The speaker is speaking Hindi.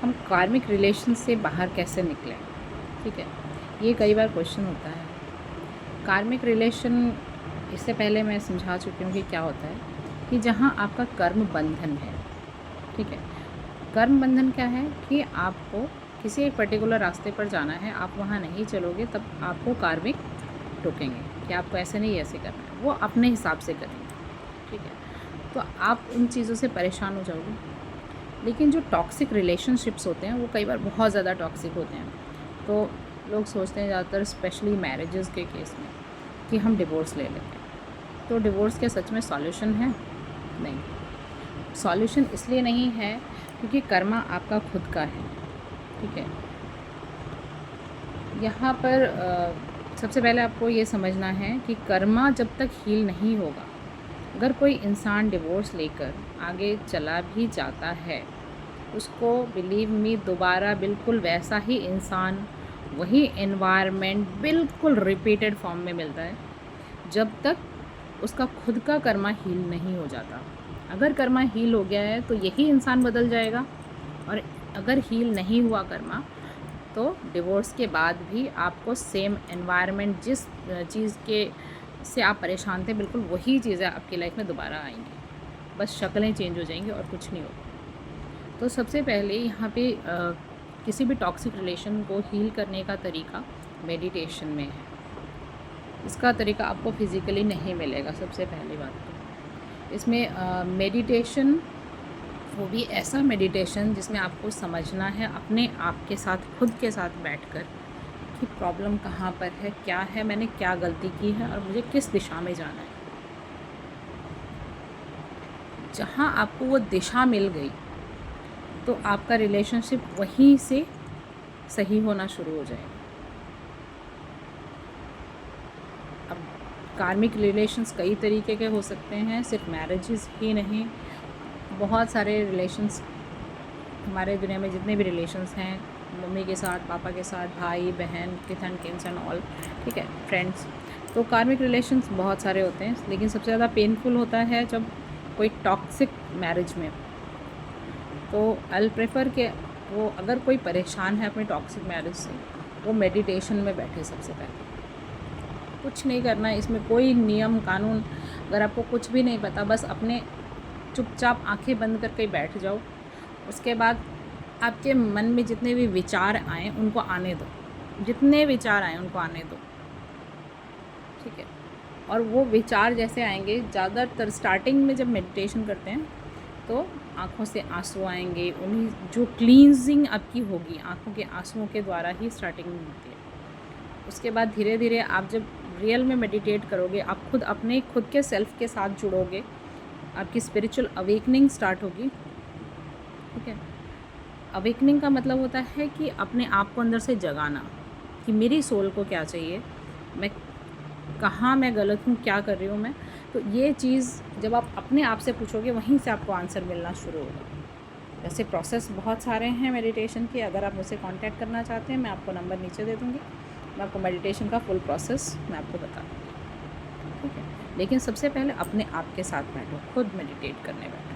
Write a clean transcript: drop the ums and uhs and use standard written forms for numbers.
हम कार्मिक रिलेशन से बाहर कैसे निकलें। ठीक है, ये कई बार क्वेश्चन होता है। कार्मिक रिलेशन, इससे पहले मैं समझा चुकी हूँ कि क्या होता है, कि जहाँ आपका कर्म बंधन है। ठीक है, कर्म बंधन क्या है कि आपको किसी एक पर्टिकुलर रास्ते पर जाना है, आप वहाँ नहीं चलोगे तब आपको कार्मिक टोकेंगे कि आपको ऐसे नहीं ऐसे करना है, वो अपने हिसाब से करेंगे। ठीक है, तो आप उन चीज़ों से परेशान हो जाओगे। लेकिन जो टॉक्सिक रिलेशनशिप्स होते हैं वो कई बार बहुत ज़्यादा टॉक्सिक होते हैं। तो लोग सोचते हैं ज़्यादातर, स्पेशली मैरिजेस के केस में, कि हम डिवोर्स ले लेते हैं। तो डिवोर्स क्या सच में सॉल्यूशन है? नहीं, सॉल्यूशन इसलिए नहीं है क्योंकि कर्मा आपका खुद का है। ठीक है, यहाँ पर सबसे पहले आपको ये समझना है कि कर्मा जब तक हील नहीं होगा, अगर कोई इंसान डिवोर्स लेकर आगे चला भी जाता है, उसको बिलीव मी दोबारा बिल्कुल वैसा ही इंसान, वही एनवायरनमेंट बिल्कुल रिपीटेड फॉर्म में मिलता है, जब तक उसका खुद का कर्मा हील नहीं हो जाता। अगर कर्मा हील हो गया है तो यही इंसान बदल जाएगा, और अगर हील नहीं हुआ कर्मा तो डिवोर्स के बाद भी आपको सेम एनवायरनमेंट, जिस चीज़ के से आप परेशान थे, बिल्कुल वही चीज़ें आपकी लाइफ में दोबारा आएंगी, बस शक्लें चेंज हो जाएंगी और कुछ नहीं होगा। तो सबसे पहले यहाँ पे किसी भी टॉक्सिक रिलेशन को हील करने का तरीका मेडिटेशन में है। इसका तरीका आपको फिज़िकली नहीं मिलेगा। सबसे पहली बात तो इसमें मेडिटेशन, वो भी ऐसा मेडिटेशन जिसमें आपको समझना है अपने आप के साथ, खुद के साथ बैठकर, कि प्रॉब्लम कहाँ पर है, क्या है, मैंने क्या गलती की है और मुझे किस दिशा में जाना है। जहाँ आपको वो दिशा मिल गई तो आपका रिलेशनशिप वहीं से सही होना शुरू हो जाएगा। अब कार्मिक रिलेशंस कई तरीके के हो सकते हैं, सिर्फ मैरिजेस ही नहीं, बहुत सारे रिलेशंस हमारे दुनिया में जितने भी रिलेशंस हैं, मम्मी के साथ, पापा के साथ, भाई बहन, किथ एंड किन्स एंड ऑल, ठीक है, फ्रेंड्स। तो कार्मिक रिलेशंस बहुत सारे होते हैं, लेकिन सबसे ज़्यादा पेनफुल होता है जब कोई टॉक्सिक मैरिज में। तो आई प्रेफर कि वो, अगर कोई परेशान है अपने टॉक्सिक मैरिज से, वो मेडिटेशन में बैठे। सबसे पहले कुछ नहीं करना है, इसमें कोई नियम कानून, अगर आपको कुछ भी नहीं पता, बस अपने चुपचाप आंखें बंद करके बैठ जाओ। उसके बाद आपके मन में जितने भी विचार आए उनको आने दो, जितने विचार आए उनको आने दो। ठीक है, और वो विचार जैसे आएंगे, ज़्यादातर स्टार्टिंग में जब मेडिटेशन करते हैं तो आँखों से आंसू आएंगे, उन्हीं जो क्लींजिंग आपकी होगी आँखों के आंसुओं के द्वारा ही स्टार्टिंग में होती है। उसके बाद धीरे धीरे आप जब रियल में मेडिटेट करोगे, आप खुद के सेल्फ के साथ जुड़ोगे, आपकी स्पिरिचुअल अवेकनिंग स्टार्ट होगी। ठीक है, अवेकनिंग का मतलब होता है कि अपने आप को अंदर से जगाना, कि मेरी सोल को क्या चाहिए, मैं कहाँ मैं गलत हूँ, क्या कर रही हूँ मैं। तो ये चीज़ जब आप अपने आप से पूछोगे, वहीं से आपको आंसर मिलना शुरू होगा। वैसे प्रोसेस बहुत सारे हैं मेडिटेशन के, अगर आप मुझसे कांटेक्ट करना चाहते हैं, मैं आपको नंबर नीचे दे दूँगी, मैं आपको मेडिटेशन का फुल प्रोसेस मैं आपको बता दूँगी। ठीक है, लेकिन सबसे पहले अपने आप के साथ बैठो, खुद मेडिटेट करने बैठो।